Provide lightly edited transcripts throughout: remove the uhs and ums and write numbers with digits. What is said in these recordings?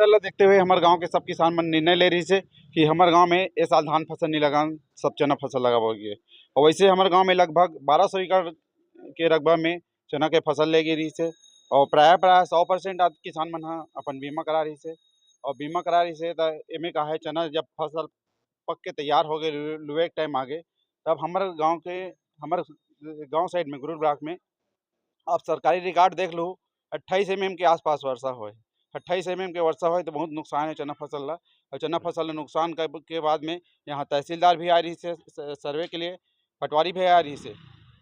फसल ला देखते हुए हमारे गांव के सब किसान मन निर्णय ले रही से कि हमारे गांव में इस साल धान फसल नहीं लगा, सब चना फसल लगाओगे। और वैसे हमारे गांव में लगभग 1200 एकड़ के रकबा में चना के फसल ले गई रही से। और प्राय 100% आज किसान मन अपन बीमा करा रही से। और बीमा करा रही से तो एमे का है, चना जब फसल पक के तैयार हो गए, लुए के टाइम आ गए, तब हमारे गांव साइड में गुरुर ब्लॉक में आप सरकारी रिकॉर्ड देख लो, 28 mm के आसपास वर्षा हो। 28 mm के वर्षा हो तो बहुत नुकसान है चना फसल ला। और चना फसल ला नुकसान के बाद में यहाँ तहसीलदार भी आ रही से सर्वे के लिए, पटवारी भी आ रही से।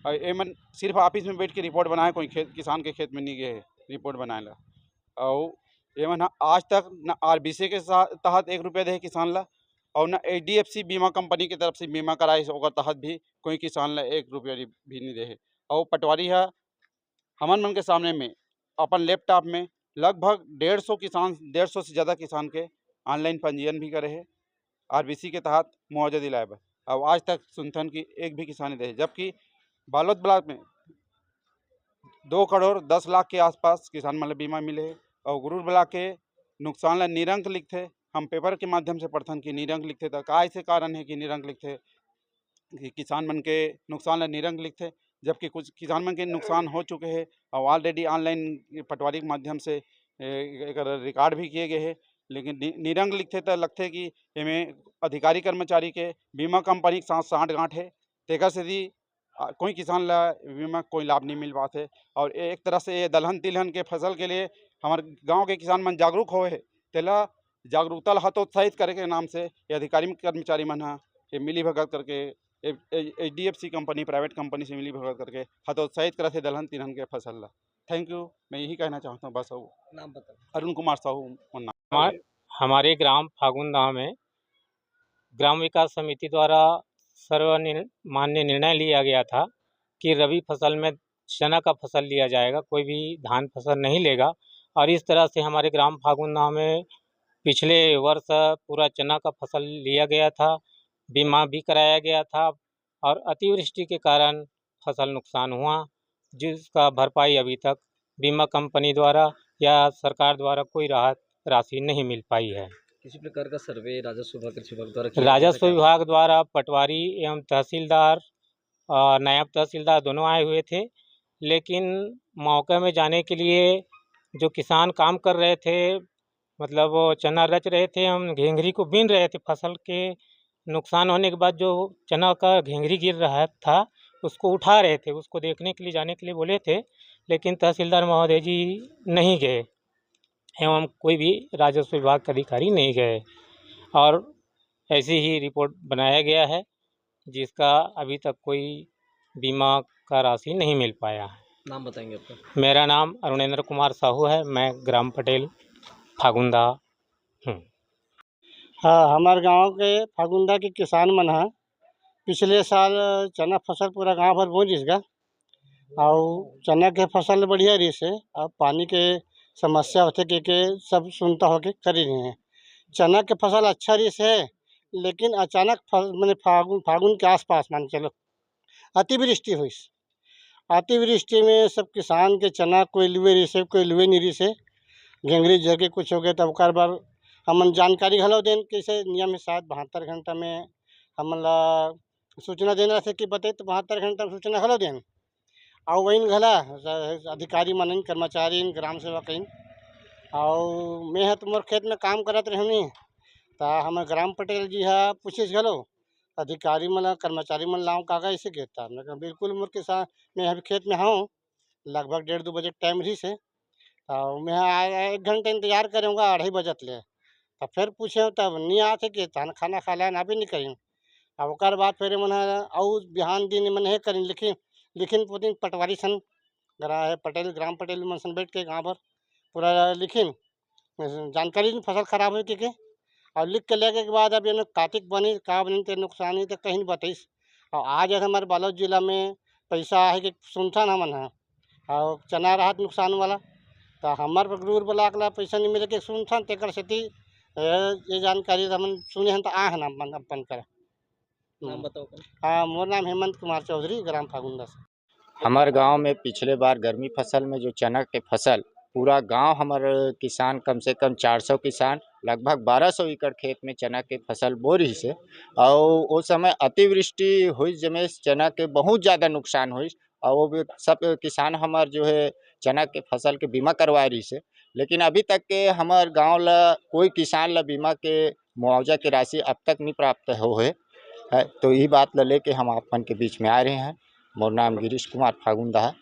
और एमन सिर्फ ऑफिस में बैठ के रिपोर्ट बनाए, कोई किसान के खेत में नहीं गए रिपोर्ट बनाए ला। और एमन आज तक न RBC के तहत 1 रुपया दे किसान ला, और न HDFC बीमा कंपनी की तरफ से बीमा कराई से ओकर तहत भी कोई किसान ला 1 रुपया भी नहीं दे। और पटवारी है हमन मन के सामने में अपन लैपटॉप में लगभग 150 से ज़्यादा किसान के ऑनलाइन पंजीयन भी करे है RBC के तहत मुआवजा दिलाए बर। अब आज तक सुनथन की एक भी किसान नहीं दे, जबकि बालोद ब्लॉक में 2 करोड़ 10 लाख के आसपास किसान मन बीमा मिले है। और गुरुर ब्लॉक के नुकसान ला निरंक लिखते, हम पेपर के माध्यम से पढ़थन कि निरंक लिखते, तो का ऐसे कारण है कि निरंक लिखते कि किसान मन के नुकसान ला निरंक लिखते, जबकि कुछ किसान मन के नुकसान हो चुके हैं और ऑलरेडी ऑनलाइन पटवारी के माध्यम से एक रिकॉर्ड भी किए गए हैं। लेकिन निरंक लिखते तो लगते कि इमें अधिकारी कर्मचारी के बीमा कंपनी के साथ साठ-गांठ है, तेकर से कोई किसान ला बीमा कोई लाभ नहीं मिल पाते। और एक तरह से ये दलहन तिलहन के फसल के लिए हमारे गांव के किसान मन जागरूक होए है, तेला जागरूकता ला हतोत्साहित करे के नाम से ये अधिकारी कर्मचारी मन ये मिली भगत करके HDFC कंपनी प्राइवेट कंपनी से मिली भगत करके हतोत्साहित करे थे दलहन तिलहन के फसल ला। थैंक यू, मैं यही कहना चाहता हूँ बस। नाम बताओ। अरुण कुमार साहू। हमारे ग्राम फागुनदा में ग्राम विकास समिति द्वारा सर्वमान्य निर्णय लिया गया था कि रबी फसल में चना का फसल लिया जाएगा, कोई भी धान फसल नहीं लेगा। और इस तरह से हमारे ग्राम फागुनदा में पिछले वर्ष पूरा चना का फसल लिया गया था, बीमा भी कराया गया था। और अतिवृष्टि के कारण फसल नुकसान हुआ, जिसका भरपाई अभी तक बीमा कंपनी द्वारा या सरकार द्वारा कोई राहत राशि नहीं मिल पाई है। किसी प्रकार का सर्वे राजस्व विभाग द्वारा पटवारी एवं तहसीलदार नायब तहसीलदार दोनों आए हुए थे, लेकिन मौके में जाने के लिए जो किसान काम कर रहे थे, मतलब वो चना रच रहे थे, हम घेंघरी को बीन रहे थे, फसल के नुकसान होने के बाद जो चना का घेंघरी गिर रहा था उसको उठा रहे थे, उसको देखने के लिए जाने के लिए बोले थे, लेकिन तहसीलदार महोदय जी नहीं गए एवं कोई भी राजस्व विभाग के अधिकारी नहीं गए। और ऐसी ही रिपोर्ट बनाया गया है, जिसका अभी तक कोई बीमा का राशि नहीं मिल पाया है। नाम बताएंगे आपका? मेरा नाम अरुणेंद्र कुमार साहू है, मैं ग्राम पटेल फागुनदा हूँ। हाँ, हमारे गांव के फागुनदा के किसान मन है पिछले साल चना फसल पूरा गांव भर बोझ इसका, और चना के फसल बढ़िया रही से। अब पानी के समस्या होते के सब सुनता होके करी रहे हैं। चना के फसल अच्छा रही से, लेकिन अचानक मैंने फागुन के आसपास मान चलो अतिवृष्टि हुई। अतिवृष्टि में सब किसान के चना कोई लुए रही से, कोई लुए नहीं रही से, घेंघरी जर के कुछ हो गए। तब कर बार हमन जानकारी घलो देन कैसे नियम है, शायद 72 घंटा में हमन ला सूचना देना थे कि बताए, तो 72 घंटा में सूचना घलो देन। और वही घला अधिकारी मन कर्मचारी ग्राम सेवक और मैं तो मोर खेत में काम करत रहनी, तो हमारे ग्राम पटेल जी है पूछिस घलो अधिकारी मन कर्मचारी मन लाऊं कागा ऐसे कहता। मैं कहा बिल्कुल मोर के साथ मैं अभी खेत में हूँ, लगभग 1:30-2 बजे टाइम रही से। और मैं 1 घंटे इंतजार करूँगा, 2:30 बजत ले। तब फिर पूछे तब नहीं आते कि खाना खा लें, अभी नहीं करें। अब ओकर बाद फिर मन और बिहान दिन मन है करें लिखिन पुतिन पटवारी सन पटेल ग्राम पटेल मन सन बैठ के गाँव भर पूरा लिखिन जानकारी फसल खराब हुई के और लिख के लेके के बाद अब ये कार्तिक बनी का बनी तो नुकसान ही तो कहीं बताइस। और आज हमारे बालोद जिला में पैसा है कि सुनता ना मन है और चना रहा नुकसान वाला, तो हमारे गुरूर ब्लॉक ला पैसा नहीं मिले के सुनता तेकर सेती ये जानकारी हम सुने हैं तो आ है ना अपन कर। नाम बताओ। हाँ, मोर नाम हेमंत कुमार चौधरी, ग्राम फागुनदा से। हमारे गांव में पिछले बार गर्मी फसल में जो चना के फसल पूरा गांव हमार किसान कम से कम 400 किसान लगभग 1200 एकड़ खेत में चना के फसल बो रही से और वो समय अतिवृष्टि हुई जमे चना के बहुत ज़्यादा नुकसान हुई और वो भी सब किसान हमार जो है चना के फसल के बीमा करवा रही से, लेकिन अभी तक के हमार गांव ला कोई किसान ला बीमा के मुआवजा की राशि अब तक नहीं प्राप्त है। तो यही बात ला लेके हम आप मन के बीच में आ रहे हैं। मोर नाम गिरीश कुमार फागुंदा है।